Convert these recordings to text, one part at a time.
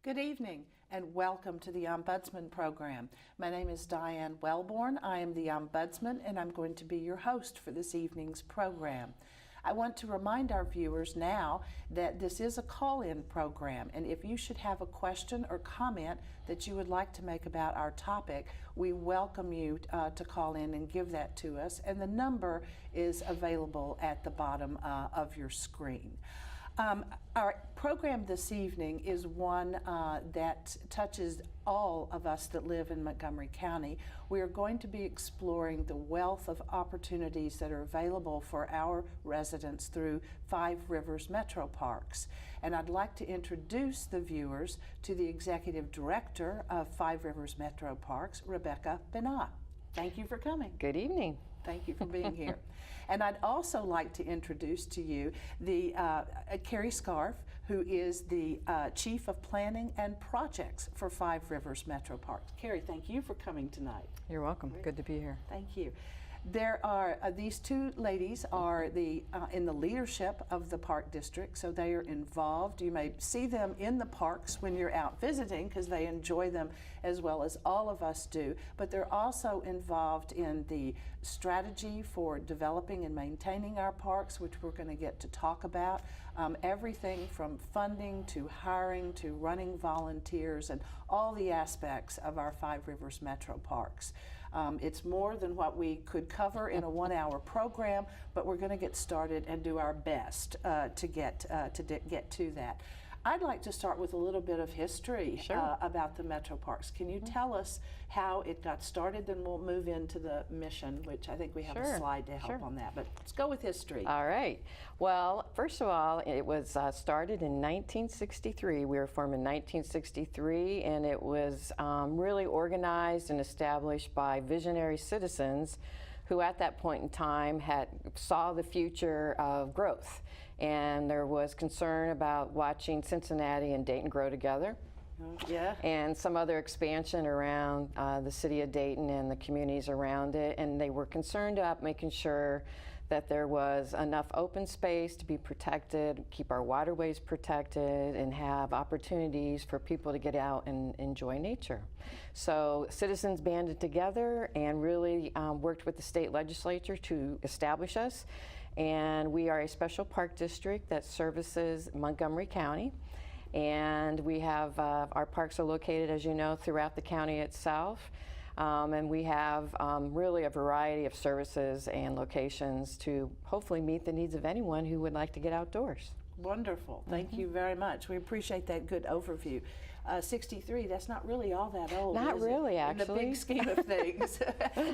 Good evening and welcome to the Ombudsman program. My name is Diane Wellborn. I am the Ombudsman and I'm going to be your host for this evening's program. I want to remind our viewers now that this is a call-in program, and if you should have a question or comment that you would like to make about our topic, we welcome you to call in and give that to us, and the number is available at the bottom of your screen. Our program this evening is one that touches all of us that live in Montgomery County. We are going to be exploring the wealth of opportunities that are available for our residents through Five Rivers Metroparks. And I'd like to introduce the viewers to the Executive Director of Five Rivers Metroparks, Rebecca Benna. Thank you for coming. Good evening. Thank you for being here. And I'd also like to introduce to you the Carrie Scarff, who is the Chief of Planning and Projects for Five Rivers Metroparks. Carrie, thank you for coming tonight. You're welcome. Good to be here. Thank you. There are these two ladies are in the leadership of the park district, so they are involved. You may see them in the parks when you're out visiting because they enjoy them as well as all of us do, but they're also involved in the strategy for developing and maintaining our parks, which we're going to get to talk about. Everything from funding to hiring to running volunteers and all the aspects of our Five Rivers Metroparks. It's more than what we could cover in a one-hour program, but we're going to get started and do our best to get to that. I'd like to start with a little bit of history about the Metroparks. Can you tell us how it got started? Then we'll move into the mission, which I think we have a slide to help on that. But let's go with history. All right. Well, first of all, it was started in 1963. We were formed in 1963, and it was really organized and established by visionary citizens who at that point in time saw the future of growth. And there was concern about watching Cincinnati and Dayton grow together. Yeah. And some other expansion around the city of Dayton and the communities around it. And they were concerned about making sure that there was enough open space to be protected, keep our waterways protected, and have opportunities for people to get out and enjoy nature. So citizens banded together and really worked with the state legislature to establish us. And we are a special park district that services Montgomery County. And we have, our parks are located, as you know, throughout the county itself. And we have really a variety of services and locations to hopefully meet the needs of anyone who would like to get outdoors. Wonderful. Thank you very much. We appreciate that good overview. 63, that's not really all that old, Not really, actually. In the big scheme of things.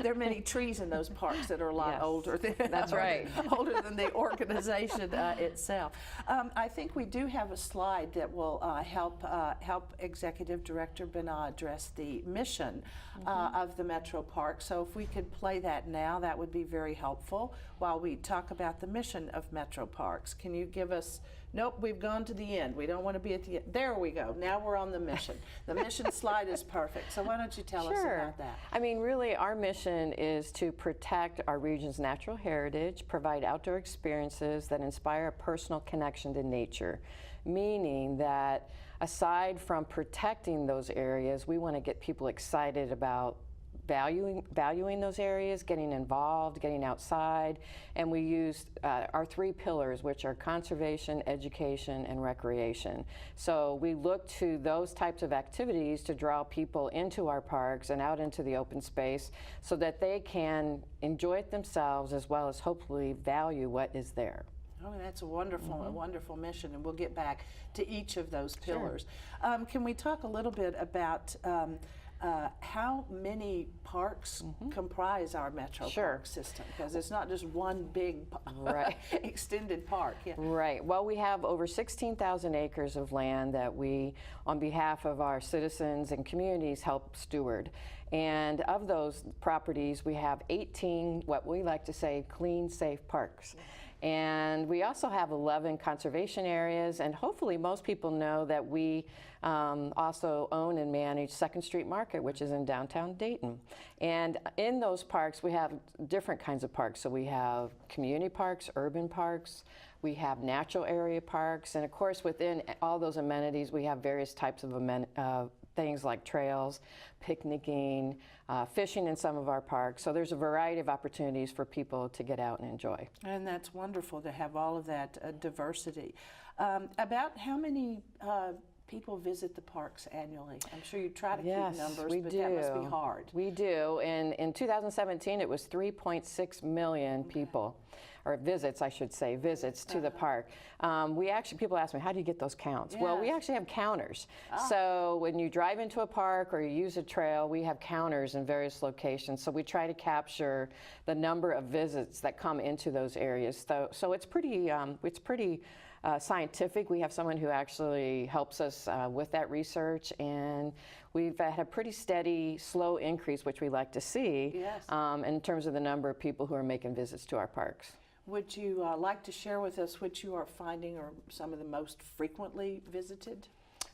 There are many trees in those parks that are a lot older than that's right. older than the organization itself. I think we do have a slide that will help Executive Director Benna address the mission of the Metropark. So if we could play that now, that would be very helpful while we talk about the mission of Metroparks. Can you give us? Nope, we've gone to the end. We don't want to be at the end. There we go. Now we're on the mission. The mission slide is perfect. So why don't you tell us about that? I mean, really, our mission is to protect our region's natural heritage, provide outdoor experiences that inspire a personal connection to nature, meaning that aside from protecting those areas, we want to get people excited about valuing those areas, getting involved, getting outside, and we use our three pillars, which are conservation, education, and recreation. So we look to those types of activities to draw people into our parks and out into the open space so that they can enjoy it themselves as well as hopefully value what is there. Oh, that's a wonderful, a wonderful mission, and we'll get back to each of those pillars. Can we talk a little bit about how many parks comprise our Metro Park system? Because it's not just one big extended park. Yeah. Right. Well, we have over 16,000 acres of land that we, on behalf of our citizens and communities, help steward. And of those properties, we have 18, what we like to say, clean, safe parks. And we also have 11 conservation areas, and hopefully most people know that we also own and manage 2nd Street Market, which is in downtown Dayton. And in those parks, we have different kinds of parks. So we have community parks, urban parks, we have natural area parks, and of course within all those amenities, we have various types of things like trails, picnicking, fishing in some of our parks. So there's a variety of opportunities for people to get out and enjoy. And that's wonderful to have all of that diversity. About how many people visit the parks annually? I'm sure you try to keep numbers, but that must be hard. We do. And in 2017, it was 3.6 million people, or visits, I should say, visits to the park. People ask me, how do you get those counts? Yes. Well, we actually have counters. So when you drive into a park or you use a trail, we have counters in various locations. So we try to capture the number of visits that come into those areas. So it's pretty scientific. We have someone who actually helps us with that research, and we've had a pretty steady, slow increase, which we like to see in terms of the number of people who are making visits to our parks. Would you like to share with us what you are finding are some of the most frequently visited?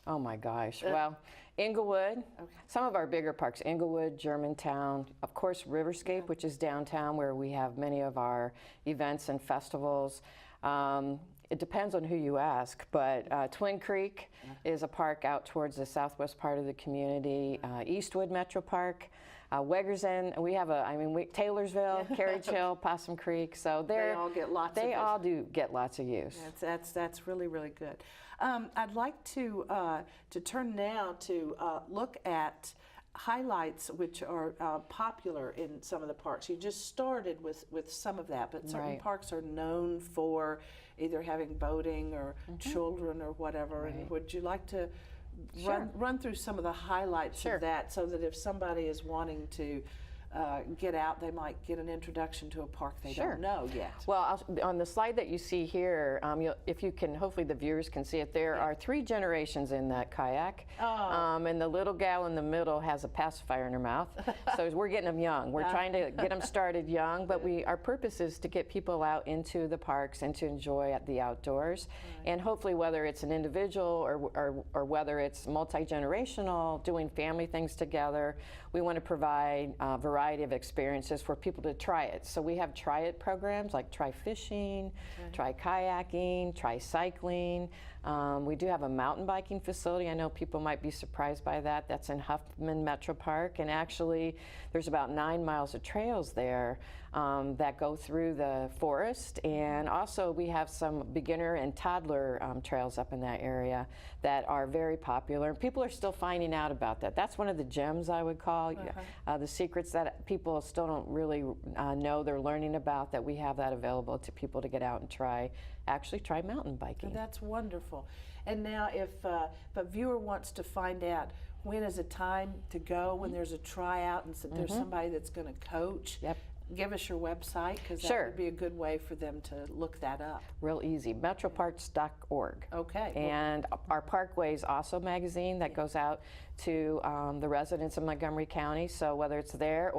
Oh my gosh. Well, Inglewood, some of our bigger parks, Inglewood, Germantown, of course Riverscape, which is downtown where we have many of our events and festivals. It depends on who you ask, but Twin Creek is a park out towards the southwest part of the community. Eastwood Metropark, Wegersen, we have Taylorsville, Carrie Hill, Possum Creek. So they all get lots. They all do get lots of use. That's really, really good. I'd like to turn now to look at highlights which are popular in some of the parks. You just started with some of that, but certain parks are known for either having boating or children or whatever. And would you like to run through some of the highlights of that, so that if somebody is wanting to get out, they might get an introduction to a park they don't know yet? Well, on the slide that you see here, if you can, hopefully the viewers can see it, there are 3 generations in that kayak. And the little gal in the middle has a pacifier in her mouth. So we're getting them young. We're trying to get them started young, but our purpose is to get people out into the parks and to enjoy the outdoors. And hopefully whether it's an individual or whether it's multi-generational, doing family things together, we want to provide a variety of experiences for people to try it. So we have try it programs like try fishing, try kayaking, try cycling. We do have a mountain biking facility. I know people might be surprised by that. That's in Huffman Metropark, and actually there's about 9 miles of trails there that go through the forest, and also we have some beginner and toddler trails up in that area that are very popular, and people are still finding out about that. That's one of the gems, I would call, the secrets that people still don't really know they're learning about, that we have that available to people to get out and actually try mountain biking. That's wonderful. And now if a viewer wants to find out when is a time to go, when there's a tryout and so there's somebody that's going to coach, give us your website, because that would be a good way for them to look that up. Real easy, metroparks.org. Okay. And our Parkways also magazine that goes out to the residents of Montgomery County. So whether it's there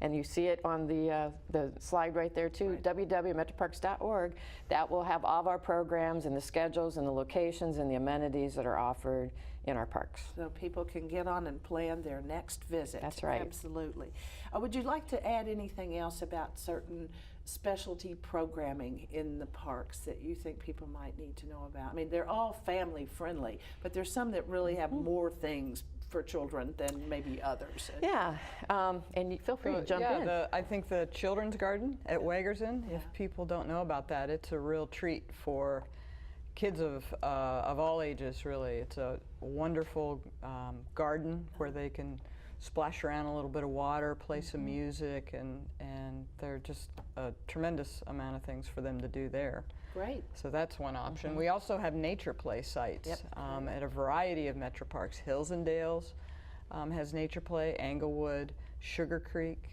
and you see it on the slide right there too, www.metroparks.org, that will have all of our programs and the schedules and the locations and the amenities that are offered in our parks. So people can get on and plan their next visit. That's right. Absolutely. Would you like to add anything else about certain specialty programming in the parks that you think people might need to know about? I mean, they're all family friendly, but there's some that really have more things for children than maybe others. Yeah, and you feel free to jump in. I think the Children's Garden at Wegersen, if people don't know about that, it's a real treat for kids of all ages, really. It's a wonderful garden where they can splash around a little bit of water, play some music, and there are just a tremendous amount of things for them to do there. Great. So that's one option. We also have nature play sites at a variety of Metroparks. Hills and Dales has nature play, Englewood, Sugar Creek.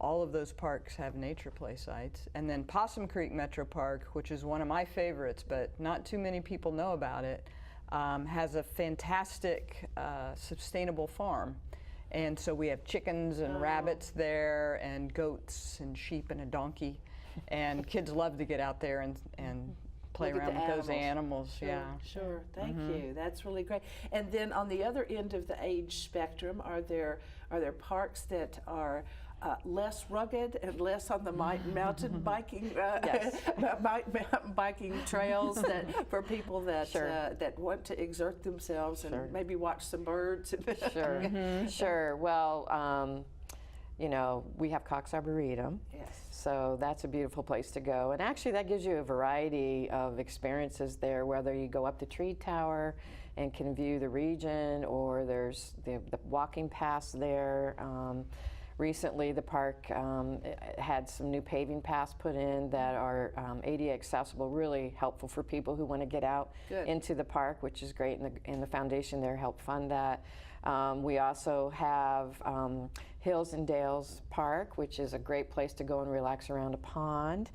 All of those parks have nature play sites. And then Possum Creek Metropark, which is one of my favorites, but not too many people know about it, has a fantastic sustainable farm. And so we have chickens and rabbits there, and goats and sheep and a donkey. and kids love to get out there and play Look at around the with those animals. Sure, Yeah. sure. Thank you. That's really great. And then on the other end of the age spectrum, are there parks that are less rugged and less on the mountain biking mountain biking trails that for people that that want to exert themselves and maybe watch some birds? Sure, sure. Well, you know, we have Cox Arboretum. Yes. So that's a beautiful place to go. And actually that gives you a variety of experiences there, whether you go up the tree tower and can view the region, or there's the walking paths there. Recently the park had some new paving paths put in that are ADA accessible, really helpful for people who want to get out into the park, which is great, and the foundation there helped fund that. We also have Hills and Dales Park, which is a great place to go and relax around a pond.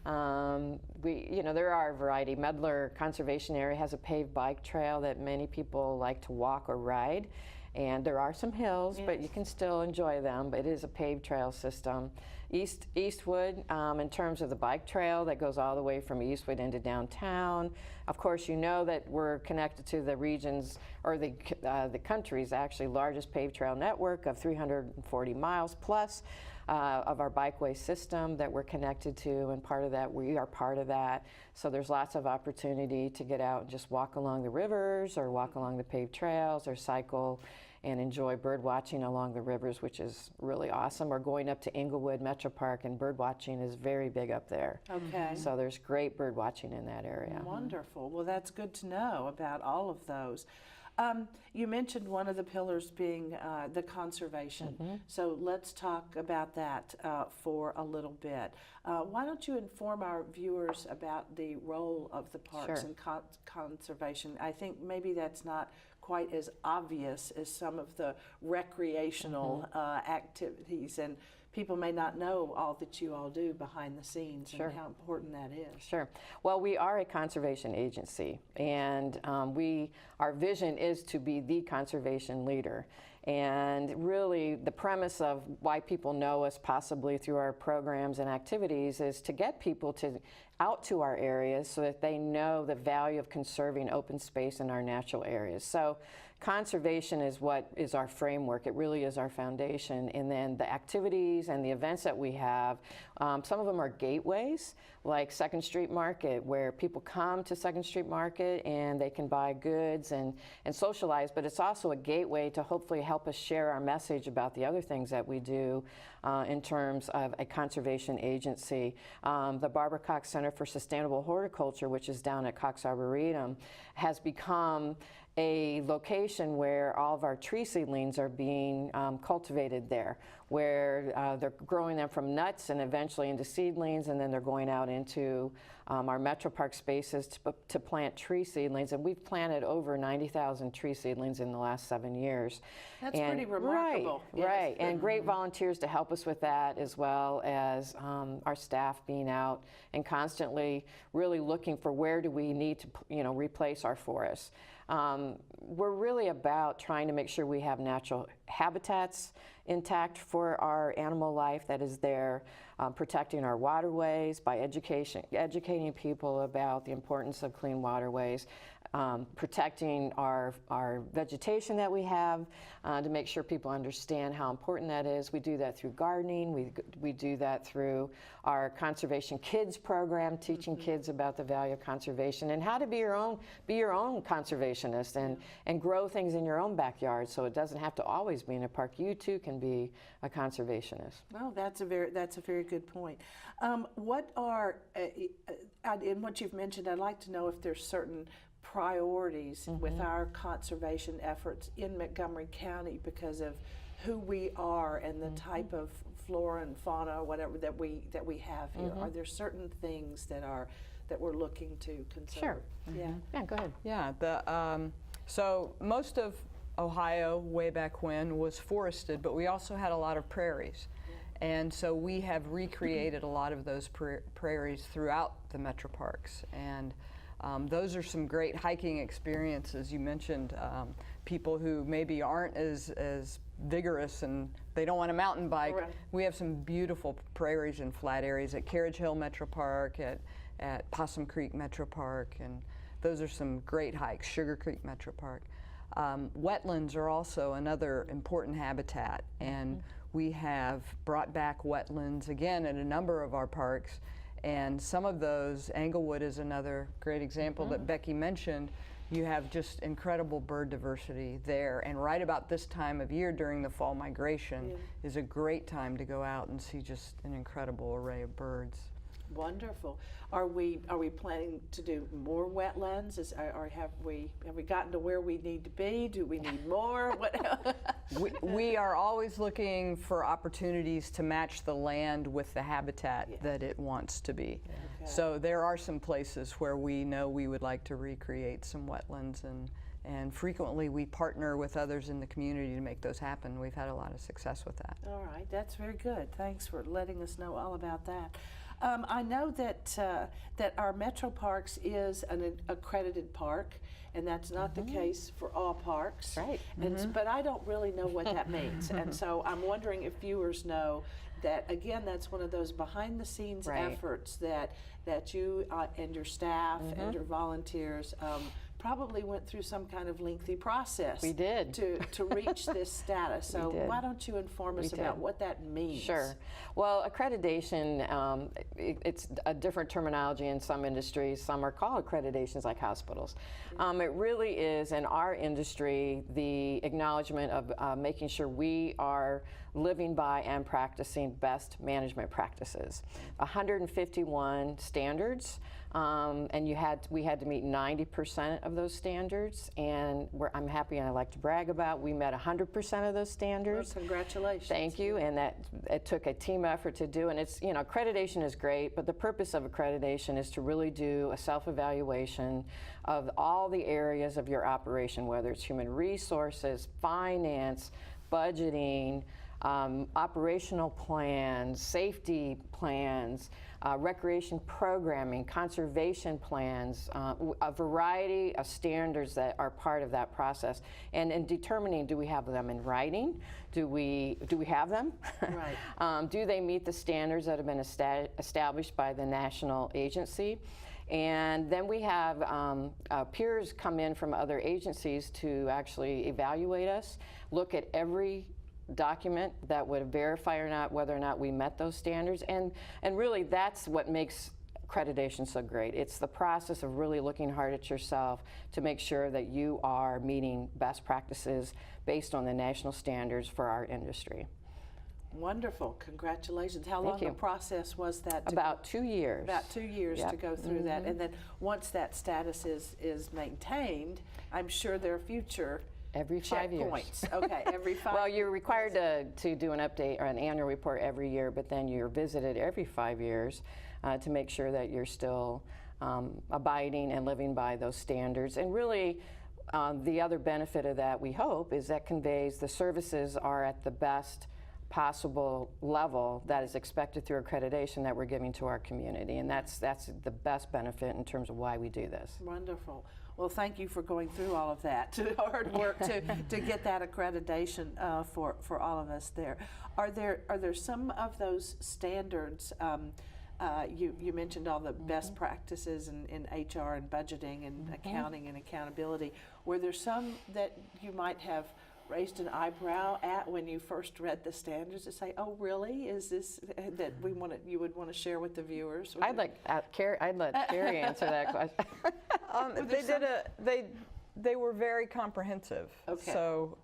You know, there are a variety. Medlar Conservation Area has a paved bike trail that many people like to walk or ride. And there are some hills, but you can still enjoy them, but it is a paved trail system. Eastwood, in terms of the bike trail that goes all the way from Eastwood into downtown. Of course, you know that we're connected to the region's, or the country's actually largest paved trail network of 340 miles plus of our bikeway system that we're connected to, and part of that, we are part of that. So there's lots of opportunity to get out and just walk along the rivers, or walk along the paved trails, or cycle and enjoy bird watching along the rivers, which is really awesome, or going up to Inglewood Metropark, and bird watching is very big up there. Okay. So there's great bird watching in that area. Wonderful. Well, that's good to know about all of those. You mentioned one of the pillars being the conservation. So let's talk about that for a little bit. Why don't you inform our viewers about the role of the parks in conservation? I think maybe that's not quite as obvious as some of the recreational activities, and people may not know all that you all do behind the scenes and how important that is. Sure. Well, we are a conservation agency, and our vision is to be the conservation leader. And really, the premise of why people know us possibly through our programs and activities is to get people out to our areas so that they know the value of conserving open space in our natural areas. So conservation is what is our framework. It really is our foundation. And then the activities and the events that we have, some of them are gateways, like Second Street Market, where people come to Second Street Market and they can buy goods and socialize, but it's also a gateway to hopefully help us share our message about the other things that we do in terms of a conservation agency. The Barbara Cox Center for Sustainable Horticulture, which is down at Cox Arboretum, has become a location where all of our tree seedlings are being cultivated there, where they're growing them from nuts and eventually into seedlings, and then they're going out into our Metropark spaces to plant tree seedlings. And we've planted over 90,000 tree seedlings in the last 7 years. That's pretty remarkable. Right, and great volunteers to help us with that, as well as our staff being out and constantly really looking for where do we need to replace our forests. We're really about trying to make sure we have natural habitats intact for our animal life that is there, protecting our waterways by educating people about the importance of clean waterways, protecting our vegetation that we have to make sure people understand how important that is. We do that through gardening. We do that through our Conservation Kids program, teaching kids about the value of conservation and how to be your own conservationist and grow things in your own backyard, so it doesn't have to always be in a park. You too can be a conservationist. Well, that's a very good point. What are in what you've mentioned, I'd like to know if there's certain priorities with our conservation efforts in Montgomery County because of who we are and the type of flora and fauna, whatever that we have here. Are there certain things that we're looking to conserve? Sure. Yeah, go ahead. Yeah. So most of Ohio way back when was forested, but we also had a lot of prairies. And so we have recreated a lot of those prairies throughout the Metroparks. And Those are some great hiking experiences. You mentioned people who maybe aren't as vigorous and they don't want a mountain bike. Right. We have some beautiful prairies and flat areas at Carriage Hill Metropark, at Possum Creek Metropark, and those are some great hikes, Sugar Creek Metropark. Wetlands are also another important habitat, and we have brought back wetlands again at a number of our parks, and some of those, Englewood is another great example that Becky mentioned. You have just incredible bird diversity there, and right about this time of year during the fall migration is a great time to go out and see just an incredible array of birds. Wonderful. Are we planning to do more wetlands? Or have we gotten to where we need to be? Do we need more? What? We are always looking for opportunities to match the land with the habitat that it wants to be. Okay. So there are some places where we know we would like to recreate some wetlands, and frequently we partner with others in the community to make those happen. We've had a lot of success with that. All right, that's very good. Thanks for letting us know all about that. I know that our Metro Parks is an accredited park, and that's not the case for all parks. Right. And but I don't really know what that means, and so I'm wondering if viewers know that. Again, that's one of those behind-the-scenes efforts that you and your staff and your volunteers probably went through some kind of lengthy process. We did. To reach this status. So why don't you inform us about what that means? Sure. Well, accreditation, it's a different terminology in some industries. Some are called accreditations like hospitals. It really is, in our industry, the acknowledgement of making sure we are living by and practicing best management practices. 151 standards, and we had to meet 90% of those standards, and I'm happy and I like to brag about we met 100% of those standards. Well, congratulations. Thank you, and it took a team effort to do, and it's, accreditation is great, but the purpose of accreditation is to really do a self-evaluation of all the areas of your operation, whether it's human resources, finance, budgeting, operational plans, safety plans, recreation programming, conservation plans, a variety of standards that are part of that process. And in determining, do we have them in writing? Do we have them? Right. Do they meet the standards that have been established by the national agency? And then we have peers come in from other agencies to actually evaluate us, look at every document that would verify or not whether or not we met those standards, and really that's what makes accreditation so great. It's the process of really looking hard at yourself to make sure that you are meeting best practices based on the national standards for our industry. Wonderful. Congratulations. How long a process was that? About 2 years. About 2 years to go through that, and then once that status is maintained, I'm sure there are future every 5 years. Checkpoints. Okay, every 5 Well, you're required to do an update or an annual report every year, but then you're visited every 5 years to make sure that you're still abiding and living by those standards. And really, the other benefit of that, we hope, is that conveys the services are at the best possible level that is expected through accreditation that we're giving to our community. And that's the best benefit in terms of why we do this. Wonderful. Well, thank you for going through all of that, hard work to get that accreditation for all of us there. Are there some of those standards? You mentioned all the best practices in HR and budgeting and accounting and accountability. Were there some that you might have raised an eyebrow at when you first read the standards to say, "Oh, really? Is this that you would want to share with the viewers?" I'd let Carrie answer that question. They were very comprehensive. Okay. So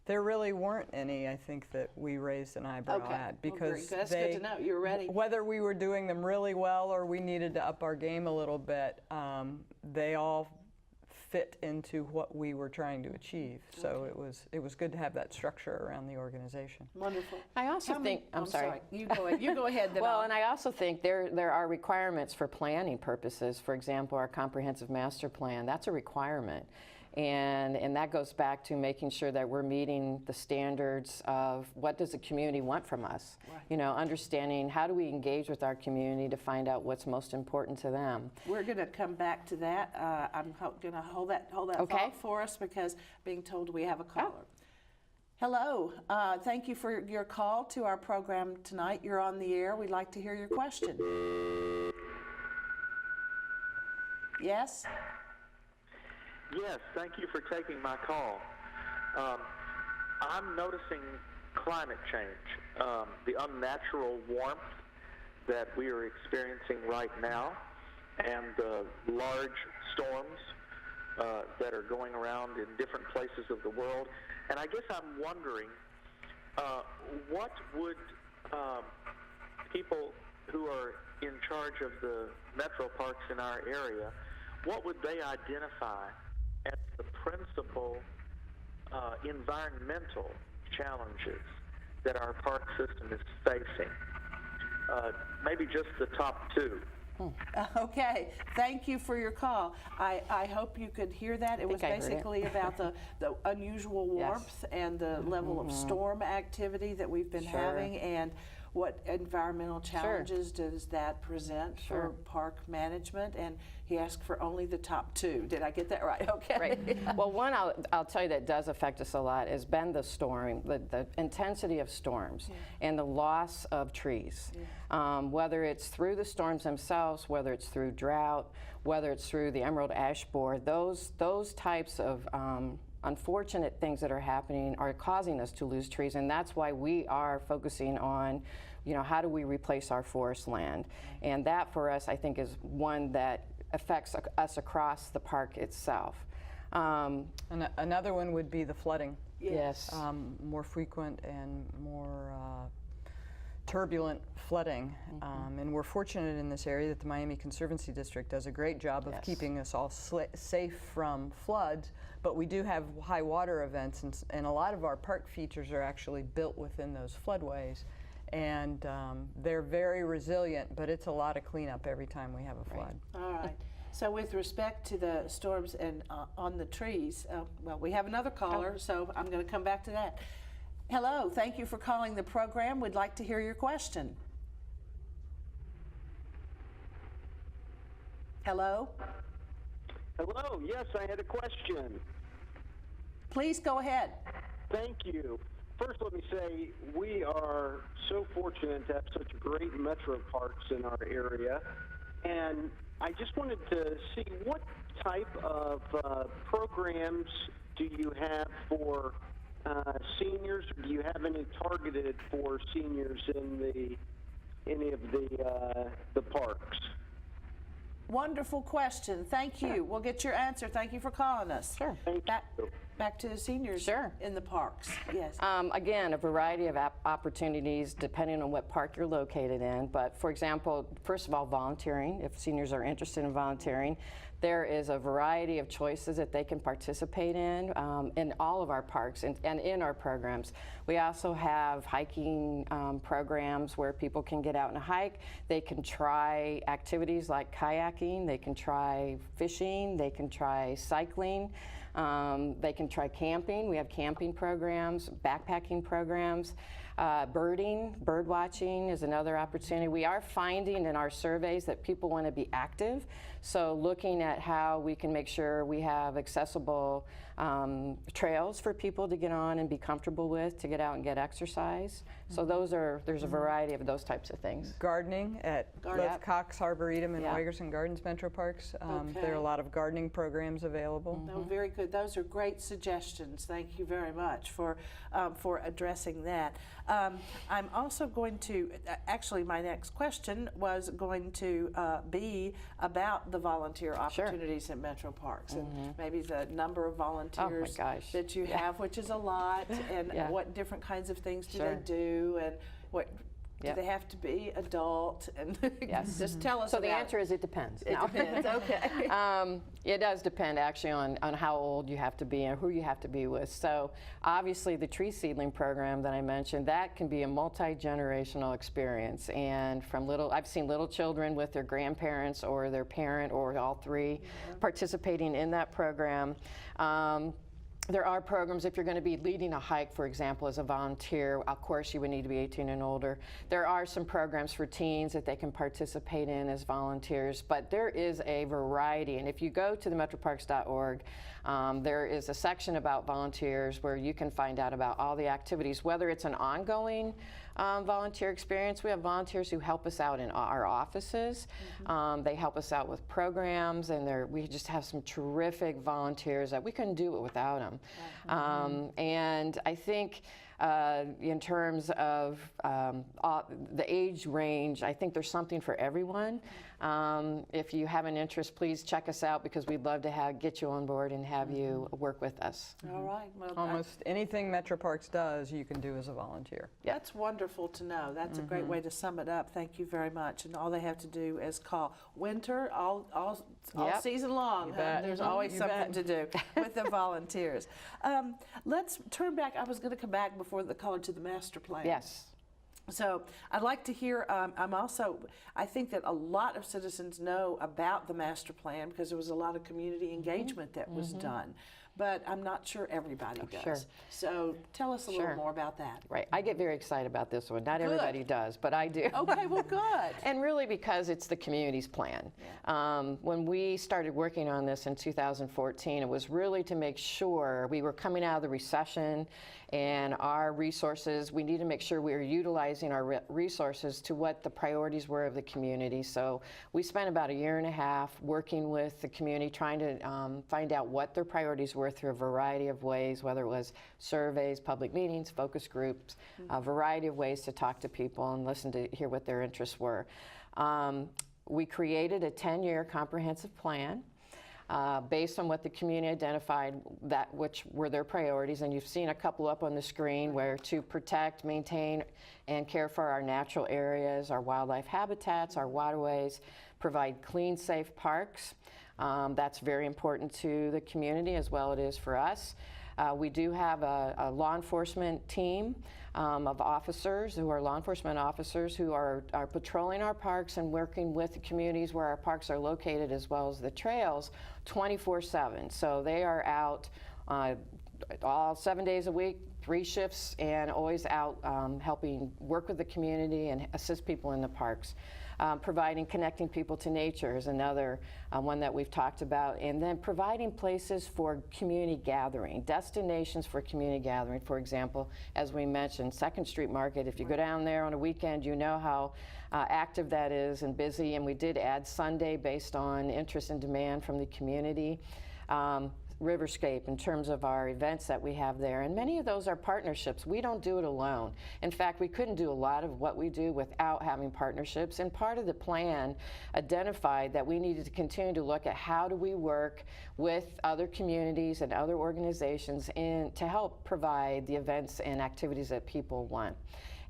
there really weren't any, I think, that we raised an eyebrow at, because that's good to know. You were ready. Whether we were doing them really well or we needed to up our game a little bit, they all fit into what we were trying to achieve. So it was good to have that structure around the organization. Wonderful. I also think I'm sorry. You go ahead. Then well, and I also think there are requirements for planning purposes. For example, our comprehensive master plan, that's a requirement. And that goes back to making sure that we're meeting the standards of what does the community want from us. Right. You know, understanding how do we engage with our community to find out what's most important to them. We're going to come back to that. I'm going to hold that Okay. thought for us because being told we have a caller. Hello. Thank you for your call to our program tonight. You're on the air. We'd like to hear your question. Yes? Yes, thank you for taking my call. I'm noticing climate change, the unnatural warmth that we are experiencing right now, and the large storms that are going around in different places of the world. And I guess I'm wondering, what would people who are in charge of the metro parks in our area, what would they identify as the principal environmental challenges that our park system is facing? Maybe just the top two. Okay, thank you for your call. I hope you could hear that. It was basically about the unusual warmth and the level of storm activity that we've been having, and what environmental challenges does that present for park management. And he asked for only the top two. Did I get that right? Okay. Right. Well, one I'll tell you that does affect us a lot has been the storm, the intensity of storms and the loss of trees. Whether it's through the storms themselves, whether it's through drought, whether it's through the emerald ash borer, those types of unfortunate things that are happening are causing us to lose trees, and that's why we are focusing on, you know, how do we replace our forest land? And that for us, I think, is one that affects us across the park itself. Another one would be the flooding. Yes. More frequent and more turbulent flooding. And we're fortunate in this area that the Miami Conservancy District does a great job of keeping us all safe from floods, but we do have high water events, and a lot of our park features are actually built within those floodways. And they're very resilient, but it's a lot of cleanup every time we have a flood. All right. So with respect to the storms and on the trees, well, we have another caller, so I'm going to come back to that. Hello, thank you for calling the program. We'd like to hear your question. Hello? Hello, yes, I had a question. Please go ahead. Thank you. First, let me say we are so fortunate to have such great metro parks in our area, and I just wanted to see what type of programs do you have for seniors? Do you have any targeted for seniors in any of the parks? Wonderful question. Thank you. We'll get your answer. Thank you for calling us. Sure. Back to the seniors in the parks. Yes. Again, a variety of opportunities depending on what park you're located in. But for example, first of all, volunteering. If seniors are interested in volunteering, there is a variety of choices that they can participate in all of our parks and in our programs. We also have hiking programs where people can get out and hike. They can try activities like kayaking. They can try fishing. They can try cycling. They can try camping. We have camping programs, backpacking programs. Bird watching is another opportunity. We are finding in our surveys that people want to be active, so looking at how we can make sure we have accessible trails for people to get on and be comfortable with, to get out and get exercise. So there's a variety of those types of things. Gardening at both Cox Arboretum and Weigerson Gardens Metro Parks. There are a lot of gardening programs available. Oh, very good. Those are great suggestions. Thank you very much for addressing that. I'm also going to, actually my next question was going to be about the volunteer opportunities at Metro Parks and maybe the number of volunteers that you have, which is a lot, and what different kinds of things do they do, and what Yep. Do they have to be adult? And Yes. just tell us So about the answer is it depends. it. No. Depends. Okay. It does depend actually on how old you have to be and who you have to be with. So obviously the tree seedling program that I mentioned, that can be a multi-generational experience. And from I've seen little children with their grandparents or their parent or all three participating in that program. There are programs, if you're going to be leading a hike, for example, as a volunteer, of course you would need to be 18 and older. There are some programs for teens that they can participate in as volunteers, but there is a variety. And if you go to the metroparks.org, there is a section about volunteers where you can find out about all the activities, whether it's an ongoing volunteer experience. We have volunteers who help us out in our offices. They help us out with programs, and we just have some terrific volunteers that we couldn't do it without them. And I think in terms of the age range, I think there's something for everyone. If you have an interest, please check us out, because we'd love to get you on board and have you work with us. All right. Well, Almost anything Metroparks does, you can do as a volunteer. that's wonderful to know. That's a great way to sum it up. Thank you very much. And all they have to do is call. Winter, all Yep. season long. You bet. There's always You something bet. to do with the volunteers. Let's turn back. I was going to come back before the color to the master plan. Yes. So I'd like to hear, I think that a lot of citizens know about the master plan because there was a lot of community engagement that was done, but I'm not sure everybody does. Sure. So tell us a little more about that. Right. I get very excited about this one. Not everybody does, but I do. Okay, well, good. And really because it's the community's plan. When we started working on this in 2014, it was really to make sure we were coming out of the recession, and our resources, we need to make sure we are utilizing our resources to what the priorities were of the community. So we spent about a year and a half working with the community, trying to find out what their priorities were through a variety of ways, whether it was surveys, public meetings, focus groups, a variety of ways to talk to people and listen to hear what their interests were. We created a 10-year comprehensive plan based on what the community identified, which were their priorities. And you've seen a couple up on the screen, where to protect, maintain, and care for our natural areas, our wildlife habitats, our waterways, provide clean, safe parks. That's very important to the community as well it is for us. We do have a law enforcement team of officers who are law enforcement officers who are patrolling our parks and working with the communities where our parks are located, as well as the trails, 24/7. So they are out all 7 days a week, 3 shifts, and always out helping work with the community and assist people in the parks. Connecting people to nature is another one that we've talked about. And then providing places for community gathering, destinations for community gathering. For example, as we mentioned, 2nd Street Market, if you go down there on a weekend, you know how active that is and busy. And we did add Sunday based on interest and demand from the community. Riverscape in terms of our events that we have there, and many of those are partnerships. We don't do it alone. In fact, we couldn't do a lot of what we do without having partnerships, and part of the plan identified that we needed to continue to look at how do we work with other communities and other organizations to help provide the events and activities that people want.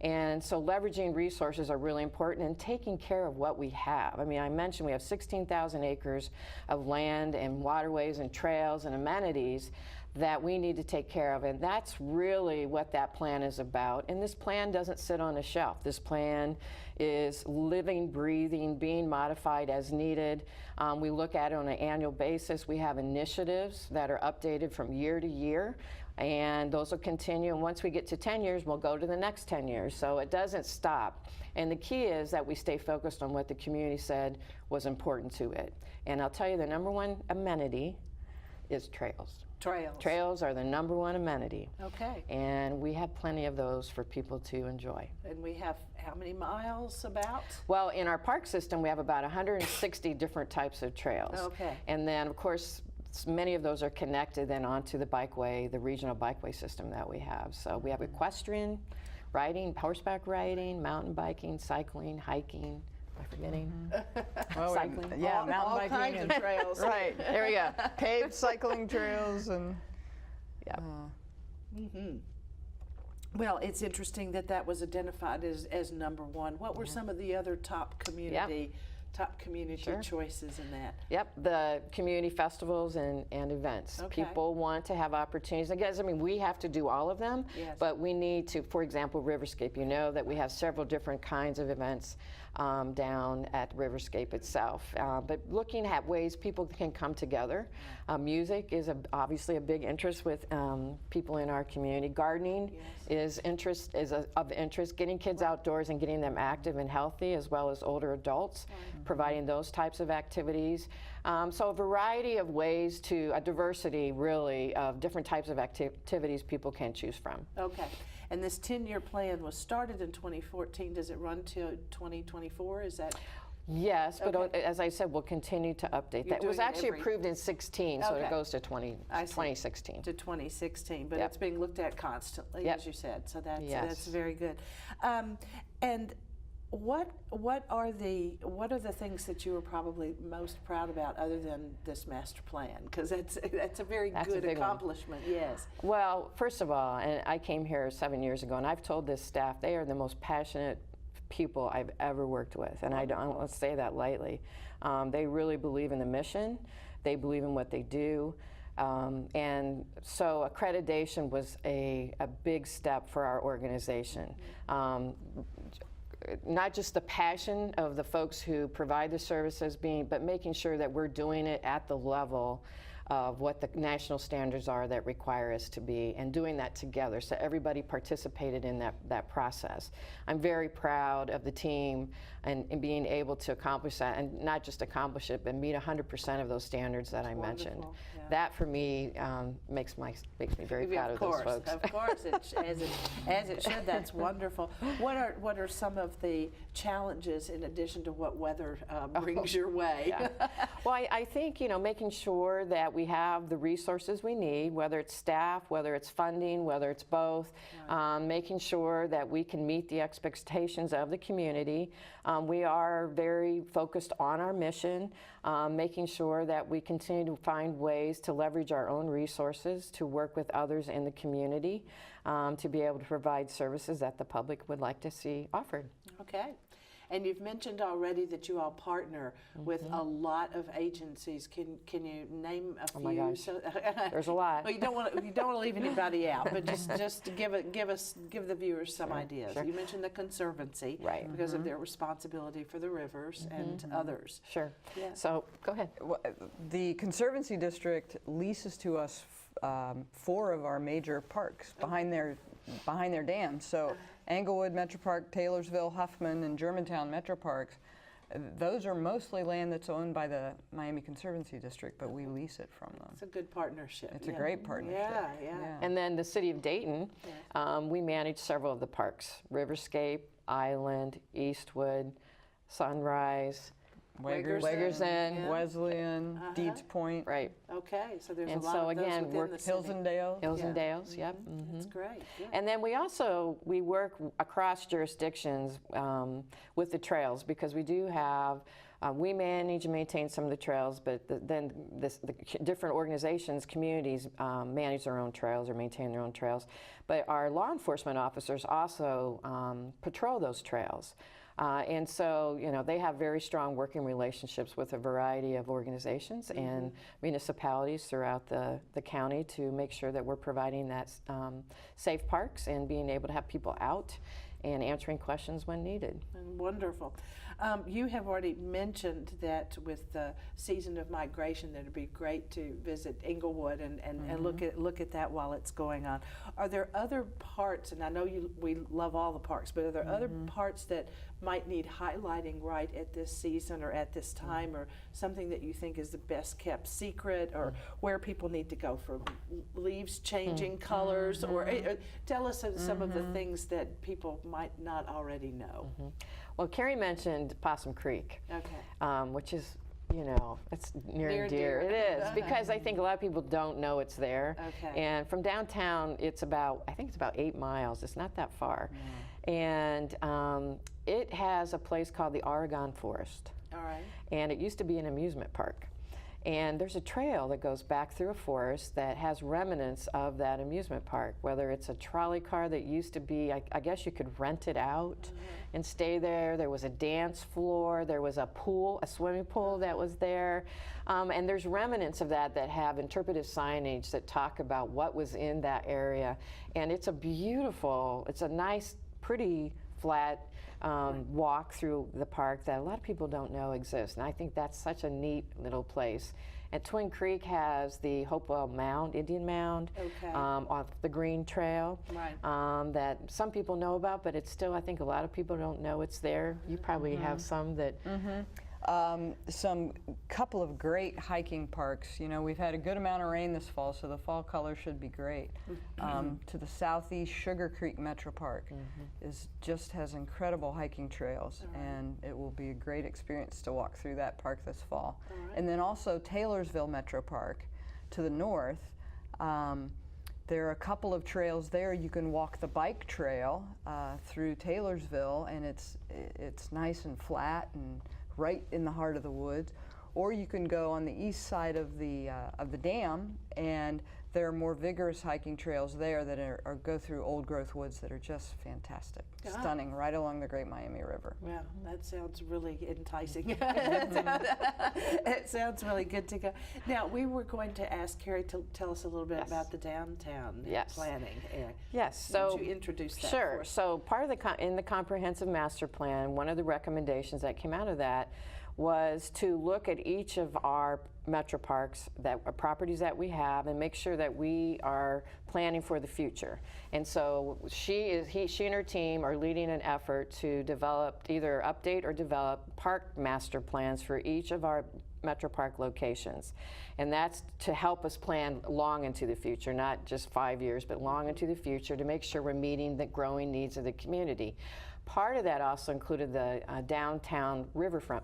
And so leveraging resources are really important, and taking care of what we have. I mean, I mentioned we have 16,000 acres of land and waterways and trails and amenities that we need to take care of, and that's really what that plan is about. And this plan doesn't sit on a shelf. This plan is living, breathing, being modified as needed. We look at it on an annual basis. We have initiatives that are updated from year to year, and those will continue. And once we get to 10 years, we'll go to the next 10 years. So it doesn't stop. And the key is that we stay focused on what the community said was important to it. And I'll tell you, the #1 amenity is trails. Trails. Trails are the #1 amenity. Okay. And we have plenty of those for people to enjoy. And we have how many miles about? Well, in our park system, we have about 160 different types of trails. Okay. And then, of course, many of those are connected then onto the bikeway, the regional bikeway system that we have. So we have equestrian, riding, horseback riding, mountain biking, cycling, hiking. Am I forgetting? Well, Cycling. Yeah, all mountain biking. kinds of and- trails. Right. There we go. Paved cycling trails and. Yeah. Well, it's interesting that that was identified as number one. What were some of the other top community Sure. choices in that? Yep, the community festivals and events. Okay. People want to have opportunities. I guess, I mean, we have to do all of them, Yes. but we need to, for example, Riverscape, you know that we have several different kinds of events down at Riverscape itself. But looking at ways people can come together. Music is obviously a big interest with people in our community. Gardening is of interest. Getting kids outdoors and getting them active and healthy, as well as older adults, providing those types of activities. So a variety of ways a diversity really of different types of activities people can choose from. Okay. And this 10-year plan was started in 2014. Does it run to 2024? Is that? Yes, but Okay. as I said, we'll continue to update that. It was doing it actually every- approved in 16, so Okay. it goes to I see. 2016. To 2016, but Yep. it's being looked at constantly, Yep. as you said. So that's Yes. very good. And what are the things that you were probably most proud about, other than this master plan? Because that's a very That's a good big one. accomplishment. Yes. Well, first of all, and I came here 7 years ago, and I've told this staff they are the most passionate people I've ever worked with, and I don't want to say that lightly. They really believe in the mission. They believe in what they do. And so accreditation was a big step for our organization. Not just the passion of the folks who provide the services, but making sure that we're doing it at the level of what the national standards are that require us to be, and doing that together, so everybody participated in that process. I'm very proud of the team and being able to accomplish that, and not just accomplish it, but meet 100% of those standards that I mentioned. Wonderful, yeah. That for me makes me very proud of those folks. Of course, as it should. That's wonderful. What are some of the challenges in addition to what weather brings your way? Yeah. Well, I think making sure that we have the resources we need, whether it's staff, whether it's funding, whether it's both, making sure that we can meet the expectations of the community. We are very focused on our mission, making sure that we continue to find ways to leverage our own resources to work with others in the community to be able to provide services that the public would like to see offered. Okay. And you've mentioned already that you all partner with a lot of agencies. Can you name a few? Oh my gosh, there's a lot. Well, you don't want to leave anybody out, but just to give the viewers some ideas. Sure. You mentioned the Conservancy, Right. because of their responsibility for the rivers and others. Sure. Yeah. So go ahead. Well, the Conservancy District leases to us 4 of our major parks behind their dams. So Englewood Metropark, Taylorsville, Huffman, and Germantown Metroparks, those are mostly land that's owned by the Miami Conservancy District, but we lease it from them. It's a good partnership. It's a great partnership. Yeah. And then the city of Dayton, we manage several of the parks: Riverscape, Island, Eastwood, Sunrise, Wagersen, yeah. Wesleyan, Deeds Point, right? Okay, so there's And a lot so of those again, within work the city. Hills and Dales. Hills and Yeah. Dales, yep. That's great. Yeah. And then we work across jurisdictions with the trails, because we do have, we manage and maintain some of the trails, but then the different organizations, communities manage their own trails or maintain their own trails. But our law enforcement officers also patrol those trails. And so, they have very strong working relationships with a variety of organizations and municipalities throughout the county to make sure that we're providing that safe parks and being able to have people out and answering questions when needed. Wonderful. You have already mentioned that with the season of migration, that it'd be great to visit Englewood and look at that while it's going on. Are there other parts, and I know we love all the parks, but are there other parts that might need highlighting right at this season or at this time, or something that you think is the best kept secret, or where people need to go for leaves changing colors, or tell us some of the things that people might not already know? Well, Carrie mentioned Possum Creek, which is, it's near and dear. It is, because I think a lot of people don't know it's there. Okay. And from downtown, I think it's about 8 miles. It's not that far. And it has a place called the Oregon Forest. All right. And it used to be an amusement park. And there's a trail that goes back through a forest that has remnants of that amusement park, whether it's a trolley car that used to be, I guess you could rent it out and stay there. There was a dance floor, there was a pool, a swimming pool that was there. And there's remnants of that that have interpretive signage that talk about what was in that area. And it's a beautiful, it's a nice, pretty flat walk through the park that a lot of people don't know exists. And I think that's such a neat little place. And Twin Creek has the Hopewell Mound, Indian Mound, off the Green Trail, that some people know about, but it's still, I think a lot of people don't know it's there. You probably have some that... Some couple of great hiking parks. You know, we've had a good amount of rain this fall, so the fall color should be great. To the southeast, Sugar Creek Metropark just has incredible hiking trails, and it will be a great experience to walk through that park this fall. And then also Taylorsville Metropark to the north. There are a couple of trails there. You can walk the bike trail through Taylorsville, and it's nice and flat and right in the heart of the woods, or you can go on the east side of the dam, and there are more vigorous hiking trails there that go through old growth woods that are just fantastic, stunning, right along the Great Miami River. Well, that sounds really enticing. It sounds really good to go. Now, we were going to ask Carrie to tell us a little bit about the downtown planning. Yes, so would you introduce that sure. for us? So part of in the comprehensive master plan, one of the recommendations that came out of that was to look at each of our Metroparks, properties that we have, and make sure that we are planning for the future. And so she and her team are leading an effort to develop, either update or develop park master plans for each of our Metropark locations. And that's to help us plan long into the future, not just 5 years, but long into the future, to make sure we're meeting the growing needs of the community. Part of that also included the downtown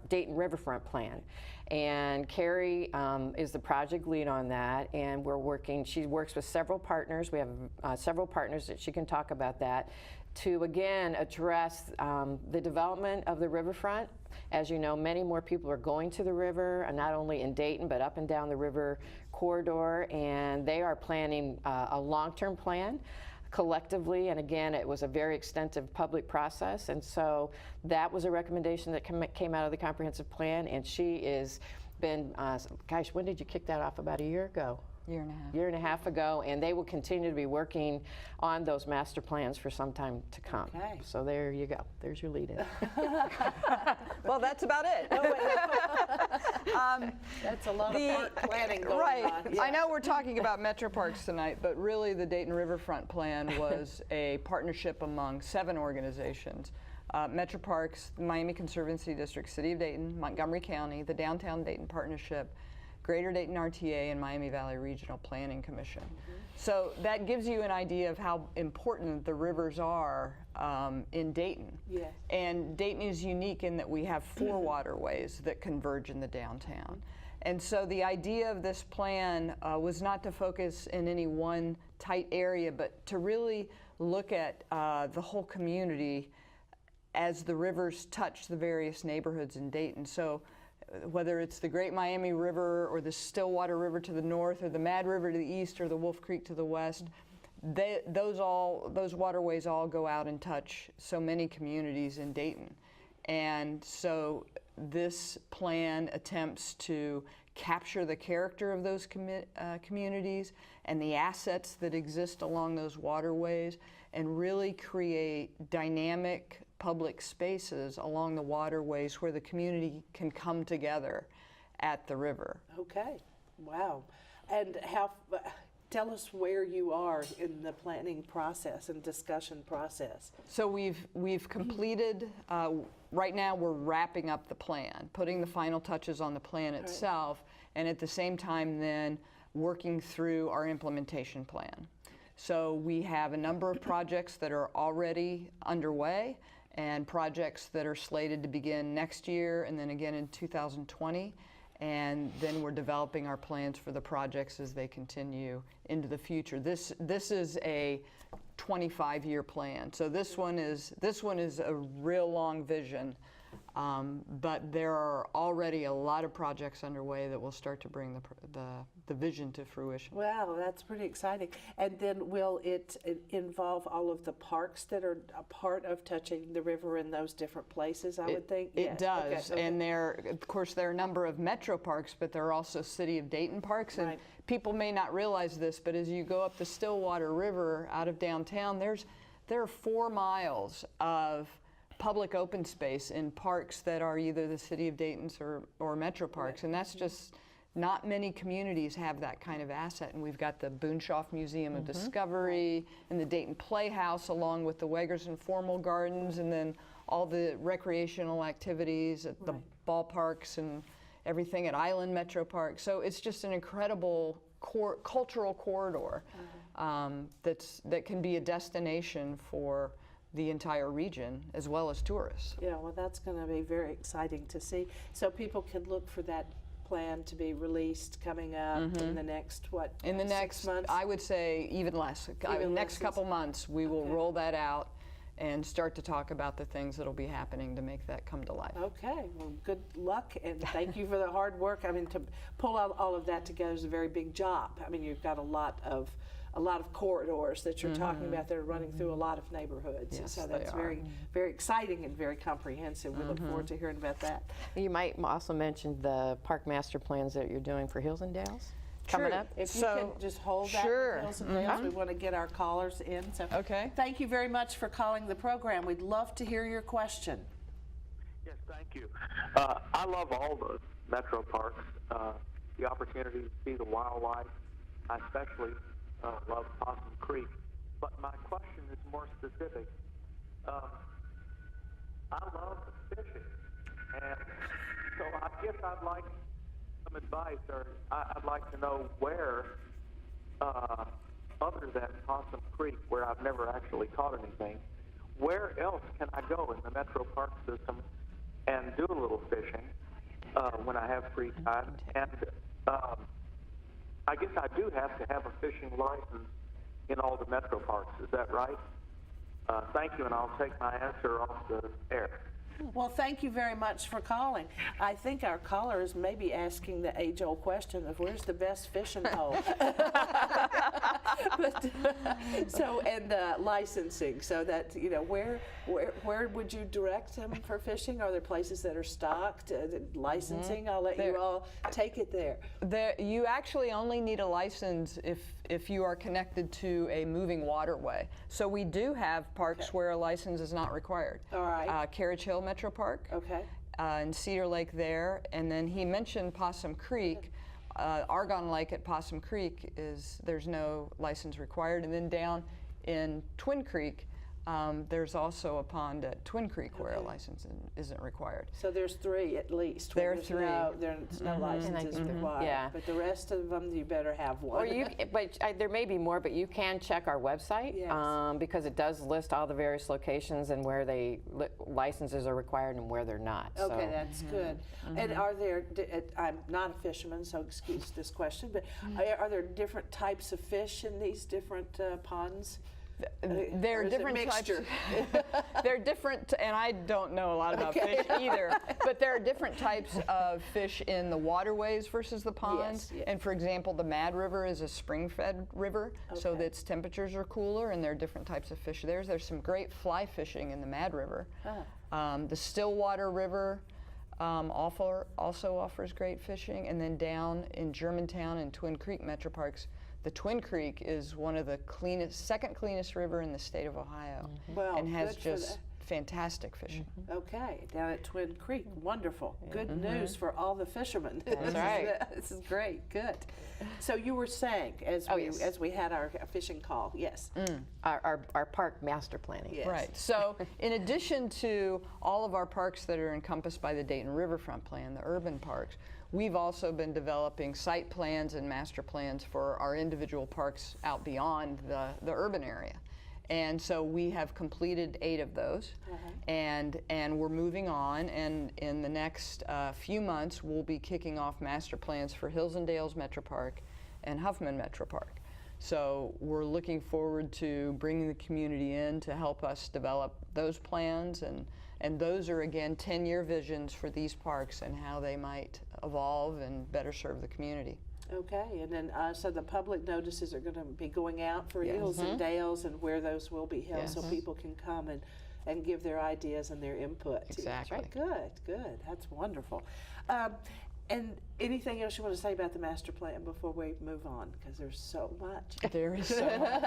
Dayton Riverfront plan. And Carrie is the project lead on that, and she works with several partners. We have several partners that she can talk about that, to again address the development of the riverfront. As you know, many more people are going to the river, not only in Dayton, but up and down the river corridor, and they are planning a long-term plan collectively, and again, it was a very extensive public process, and so that was a recommendation that came out of the comprehensive plan, and she has been, gosh, when did you kick that off? About a year ago? Year and a half ago, and they will continue to be working on those master plans for some time to come. Okay. So there you go. There's your lead-in. Well, that's about it. That's a lot of park planning going on. Yes. I know we're talking about Metroparks tonight, but really the Dayton Riverfront Plan was a partnership among 7 organizations. Metroparks, Miami Conservancy District, City of Dayton, Montgomery County, the Downtown Dayton Partnership, Greater Dayton RTA, and Miami Valley Regional Planning Commission. So that gives you an idea of how important the rivers are in Dayton. Yes. And Dayton is unique in that we have 4 waterways that converge in the downtown. And so the idea of this plan was not to focus in any one tight area, but to really look at the whole community as the rivers touch the various neighborhoods in Dayton. So whether it's the Great Miami River or the Stillwater River to the north, or the Mad River to the east, or the Wolf Creek to the west, those waterways all go out and touch so many communities in Dayton. And so this plan attempts to capture the character of those communities and the assets that exist along those waterways, and really create dynamic public spaces along the waterways where the community can come together at the river. Okay, wow. And tell us where you are in the planning process and discussion process. So we've completed, right now we're wrapping up the plan, putting the final touches on the plan itself, and at the same time then working through our implementation plan. So we have a number of projects that are already underway, and projects that are slated to begin next year and then again in 2020. And then we're developing our plans for the projects as they continue into the future. This is a 25-year plan. So this one is a real long vision. But there are already a lot of projects underway that will start to bring the vision to fruition. Wow, that's pretty exciting. And then will it involve all of the parks that are a part of touching the river in those different places, I would think? It Yes. does. Okay. And of course, there are a number of metro parks, but there are also City of Dayton parks. And Right. people may not realize this, but as you go up the Stillwater River out of downtown, there are 4 miles of public open space in parks that are either the City of Dayton's or metro parks. And that's just, not many communities have that kind of asset. And we've got the Boonshoff Museum of Discovery and the Dayton Playhouse, along with the Wegerson Formal Gardens, and then all the recreational activities at the ballparks and everything at Island Metro Park. So it's just an incredible cultural corridor that can be a destination for the entire region as well as tourists. Yeah, well, that's going to be very exciting to see. So people can look for that plan to be released coming up in the next, what, In the 6 next, months? I would say even less. Even Next less couple is- months, we will Okay. roll that out and start to talk about the things that will be happening to make that come to life. Okay, well, good luck, and thank you for the hard work. I mean, to pull out all of that together is a very big job. I mean, you've got a lot of corridors that you're talking about that are running through a lot of neighborhoods. Yes, So they that's are. very, very exciting and very comprehensive. We look forward to hearing about that. You might also mention the park master plans that you're doing for Hills and Dales coming True. up. If you So, can just hold that, sure. Hills and Dales, we want to get our callers in. So Okay. thank you very much for calling the program. We'd love to hear your question. Yes, thank you. I love all the metro parks, the opportunity to see the wildlife. I especially love Possum Creek. But my question is more specific. I love fishing, and so I guess I'd like some advice, or I'd like to know where, other than Possum Creek, where I've never actually caught anything, where else can I go in the metro park system and do a little fishing when I have free time? And I guess I do have to have a fishing license in all the metro parks. Is that right? Thank you, and I'll take my answer off the air. Well, thank you very much for calling. I think our caller is maybe asking the age-old question of where's the best fishing hole? And licensing, so that, you know, where would you direct them for fishing? Are there places that are stocked? Licensing, I'll let you all take it there. You actually only need a license if you are connected to a moving waterway. So we do have parks where a license is not required. All right. Carriage Hill Metro Park. Okay. And Cedar Lake there, and then he mentioned Possum Creek. Argonne Lake at Possum Creek there's no license required, and then down in Twin Creek, there's also a pond at Twin Creek where a license isn't required. So there's 3 at least. There are There's 3. There's no licenses required. Yeah. But the rest of them, you better have one. Or there may be more, but you can check our website Yes. because it does list all the various locations and where licenses are required and where they're not. Okay, So- that's good. And are there, I'm not a fisherman, so excuse this question, but are there different types of fish in these different ponds? There Or are is it different types. mixture? They're different, and I don't know a lot about fish either. But there are different types of fish in the waterways versus the ponds. Yes. And for example, the Mad River is a spring-fed river, so Okay. that its temperatures are cooler, and there are different types of fish there. There's some great fly fishing in the Mad River. The Stillwater River also offers great fishing, and then down in Germantown and Twin Creek Metro Parks. The Twin Creek is one of the second cleanest river in the state of Ohio, Well, and has good for just fantastic fishing. Okay, down at Twin Creek, wonderful. Good news for all the fishermen. That's right. This is great, good. So you were saying, as we had our fishing call, yes. Our park master planning. Yes. Right. So in addition to all of our parks that are encompassed by the Dayton Riverfront Plan, the urban parks, we've also been developing site plans and master plans for our individual parks out beyond the urban area. And so we have completed 8 of those, and we're moving on. And in the next few months, we'll be kicking off master plans for Hills and Dales Metro Park and Huffman Metro Park. So we're looking forward to bringing the community in to help us develop those plans, and those are, again, 10-year visions for these parks and how they might evolve and better serve the community. Okay, and then so the public notices are going to be going out for Yes. Hills and Dales and where those will be held, so Yes. people can come and give their ideas and their input. Exactly. Good, good. That's wonderful. And anything else you want to say about the master plan before we move on? Because there's so much. There is so much.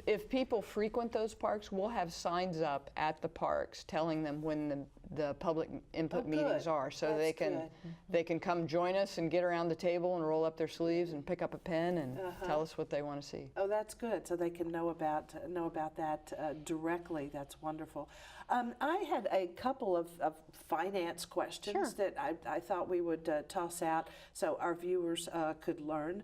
If people frequent those parks, we'll have signs up at the parks telling them when the public input meetings are, so That's they can come join us and get around the table and roll up their sleeves and pick up a pen and tell us what they want to see. Oh, that's good. So they can know about that directly. That's wonderful. I had a couple of finance questions that I thought we would toss out so our viewers could learn.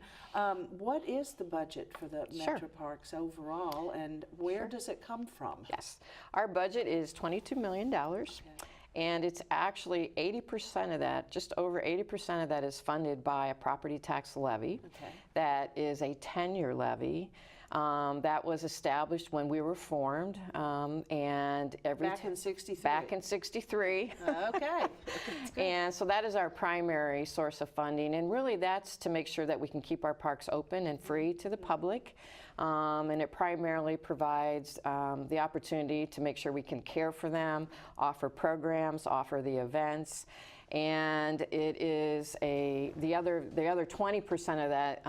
What is the budget for the Metroparks overall, and where does it come from? Yes, our budget is $22 million. And it's actually 80% of that, just over 80% of that is funded by a property tax levy. Okay. That is a 10-year levy. That was established when we were formed, and Back in 63. Back in 63. Okay. And so that is our primary source of funding, and really that's to make sure that we can keep our parks open and free to the public. And it primarily provides the opportunity to make sure we can care for them, offer programs, offer the events. And it is the other 20% of that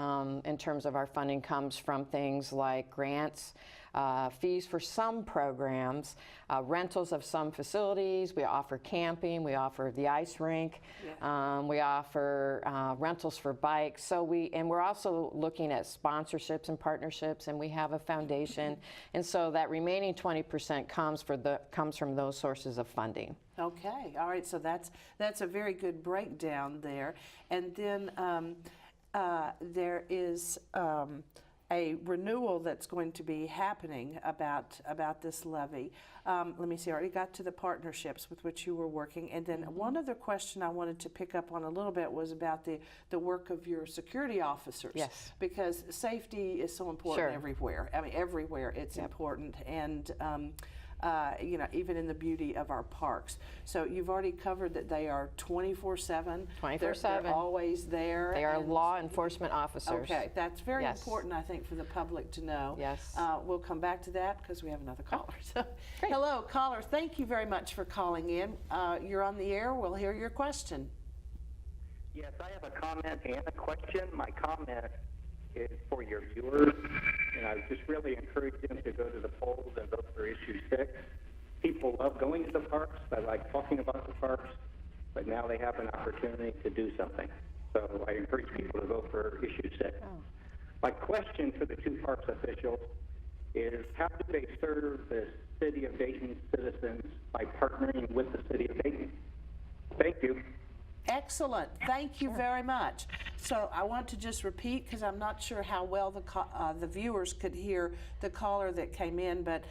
in terms of our funding comes from things like grants, fees for some programs, rentals of some facilities. We offer camping, we offer the ice rink, we offer rentals for bikes. So we're also looking at sponsorships and partnerships, and we have a foundation. And so that remaining 20% comes from those sources of funding. Okay, all right, so that's a very good breakdown there. And then there is a renewal that's going to be happening about this levy. Let me see, I already got to the partnerships with which you were working. And then one other question I wanted to pick up on a little bit was about the work of your security officers. Yes. Because safety is so important everywhere. I mean, everywhere it's important. And even in the beauty of our parks. So you've already covered that they are 24/7. 24/7. They're always there. They are law enforcement officers. Okay, that's very important, I think, for the public to know. Yes. We'll come back to that because we have another caller. So, hello, caller. Thank you very much for calling in. You're on the air. We'll hear your question. Yes, I have a comment and a question. My comment is for your viewers, and I would just really encourage them to go to the polls and vote for issue 6. People love going to the parks. I like talking about the parks, but now they have an opportunity to do something. So I encourage people to vote for issue 6. My question for the two parks officials is, how do they serve the City of Dayton citizens by partnering with the City of Dayton? Thank you. Excellent. Thank you very much. So I want to just repeat, because I'm not sure how well the viewers could hear the caller that came in, but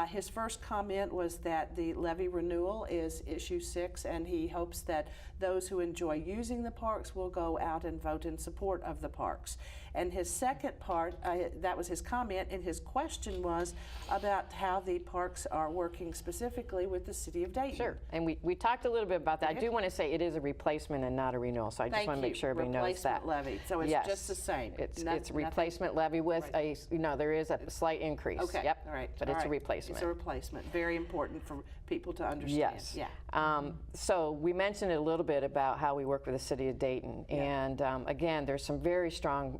his first comment was that the levy renewal is issue 6, and he hopes that those who enjoy using the parks will go out and vote in support of the parks. And his second part, that was his comment, and his question was about how the parks are working specifically with the City of Dayton. Sure, and we talked a little bit about that. I do want to say it is a replacement and not a renewal, so I just want to make sure everybody knows that. Levy, so it's just the same. It's a replacement levy with there is a slight increase. Okay, Yep. all right. But it's a replacement. It's a replacement. Very important for people to understand. Yes. Yeah. So we mentioned it a little bit about how we work with the City of Dayton, and again, there's some very strong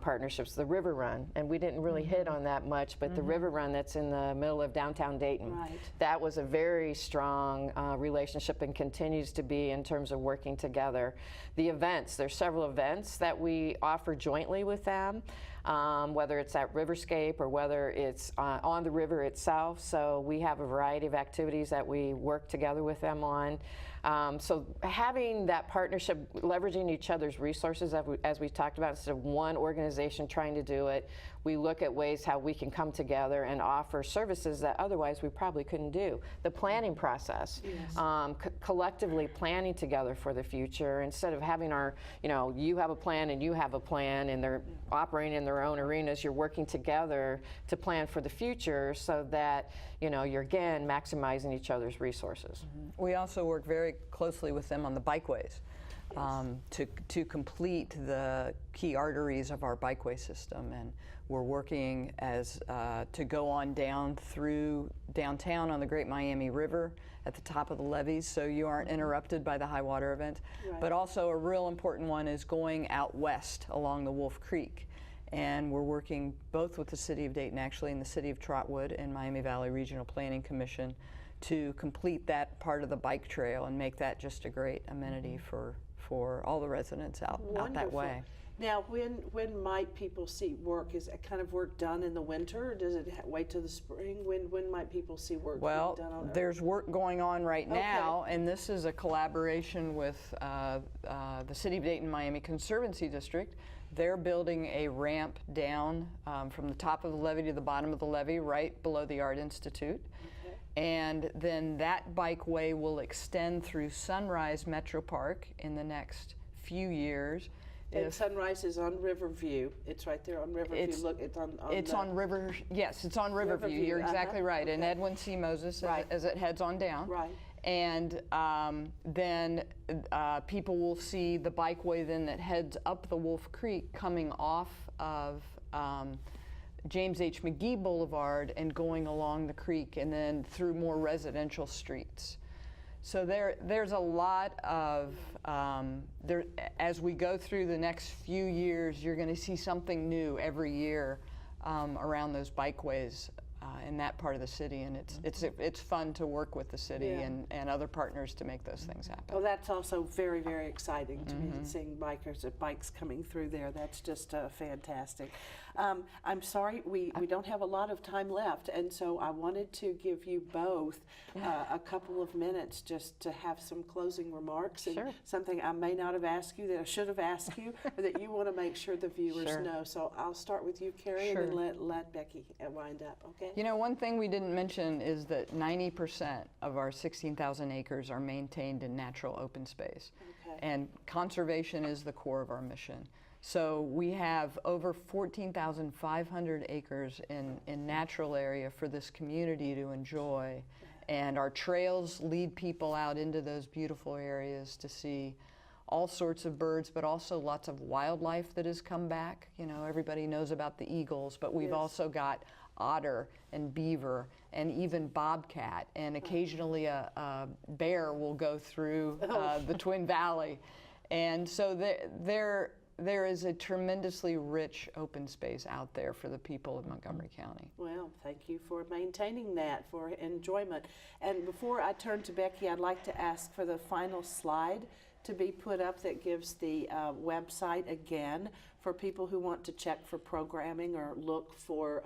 partnerships. The River Run, and we didn't really hit on that much, but the River Run that's in the middle of downtown Dayton, that was a very strong relationship and continues to be in terms of working together. The events, there's several events that we offer jointly with them. Whether it's at Riverscape or whether it's on the river itself. So we have a variety of activities that we work together with them on. So having that partnership, leveraging each other's resources, as we talked about, instead of one organization trying to do it, we look at ways how we can come together and offer services that otherwise we probably couldn't do. The planning process, collectively planning together for the future, instead of having our, you have a plan and you have a plan, and they're operating in their own arenas. You're working together to plan for the future, so that you're again maximizing each other's resources. We also work very closely with them on the bikeways. To complete the key arteries of our bikeway system, and we're working to go on down through downtown on the Great Miami River at the top of the levees, so you aren't interrupted by the high water event. Right. But also a real important one is going out west along the Wolf Creek. And we're working both with the City of Dayton, actually, and the City of Trotwood and Miami Valley Regional Planning Commission to complete that part of the bike trail and make that just a great amenity for all the residents out that way. Now, when might people see work? Is that kind of work done in the winter, or does it wait till the spring? When might people see work being done on it? There's work going on right now, and this is a collaboration with the City of Dayton Miami Conservancy District. They're building a ramp down from the top of the levee to the bottom of the levee, right below the Art Institute. And then that bikeway will extend through Sunrise Metropark in the next few years. And Sunrise is on Riverview. It's right there on Riverview. Look, it's on Riverview. You're exactly right. And Edwin C. Moses as it heads on down. Right. And then people will see the bikeway then that heads up the Wolf Creek coming off of James H. McGee Boulevard and going along the creek and then through more residential streets. So there's a lot of, as we go through the next few years, you're going to see something new every year around those bikeways in that part of the city, and it's fun to work with the city and other partners to make those things happen. Well, that's also very, very exciting to me, seeing bikes coming through there. That's just fantastic. I'm sorry, we don't have a lot of time left, and so I wanted to give you both a couple of minutes just to have some closing remarks and something I may not have asked you that I should have asked you, or that you want to make sure the viewers know. So I'll start with you, Carrie, and then let Becky wind up, okay? One thing we didn't mention is that 90% of our 16,000 acres are maintained in natural open space. Okay. And conservation is the core of our mission. So we have over 14,500 acres in natural area for this community to enjoy. And our trails lead people out into those beautiful areas to see all sorts of birds, but also lots of wildlife that has come back. Everybody knows about the eagles, but we've also got otter and beaver and even bobcat, and occasionally a bear will go through the Twin Valley. And so there is a tremendously rich open space out there for the people of Montgomery County. Well, thank you for maintaining that for enjoyment. And before I turn to Becky, I'd like to ask for the final slide to be put up that gives the website again for people who want to check for programming or look for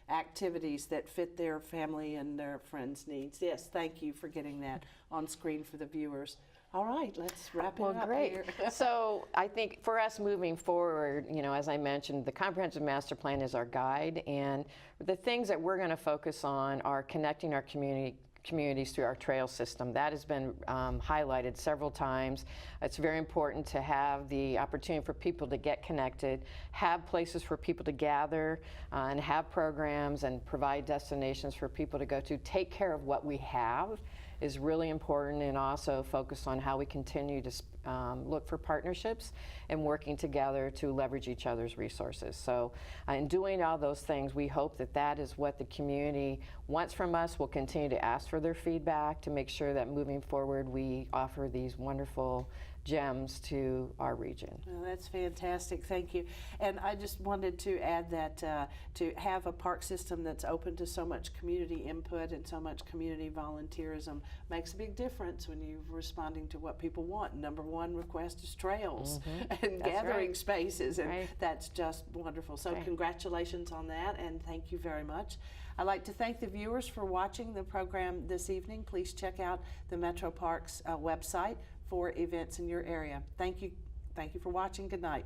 activities that fit their family and their friends' needs. Yes, thank you for getting that on screen for the viewers. All right, let's wrap it up. Well, great. Here. So I think for us moving forward, as I mentioned, the Comprehensive Master Plan is our guide, and the things that we're going to focus on are connecting our communities through our trail system. That has been highlighted several times. It's very important to have the opportunity for people to get connected, have places for people to gather, and have programs and provide destinations for people to go to. Take care of what we have is really important, and also focus on how we continue to look for partnerships and working together to leverage each other's resources. So in doing all those things, we hope that that is what the community wants from us. We'll continue to ask for their feedback to make sure that moving forward we offer these wonderful gems to our region. Well, that's fantastic. Thank you. And I just wanted to add that to have a park system that's open to so much community input and so much community volunteerism makes a big difference when you're responding to what people want. Number one request is trails and That's gathering right. spaces, and Right. that's just wonderful. So Right. congratulations on that, and thank you very much. I'd like to thank the viewers for watching the program this evening. Please check out the Metroparks website for events in your area. Thank you for watching. Good night.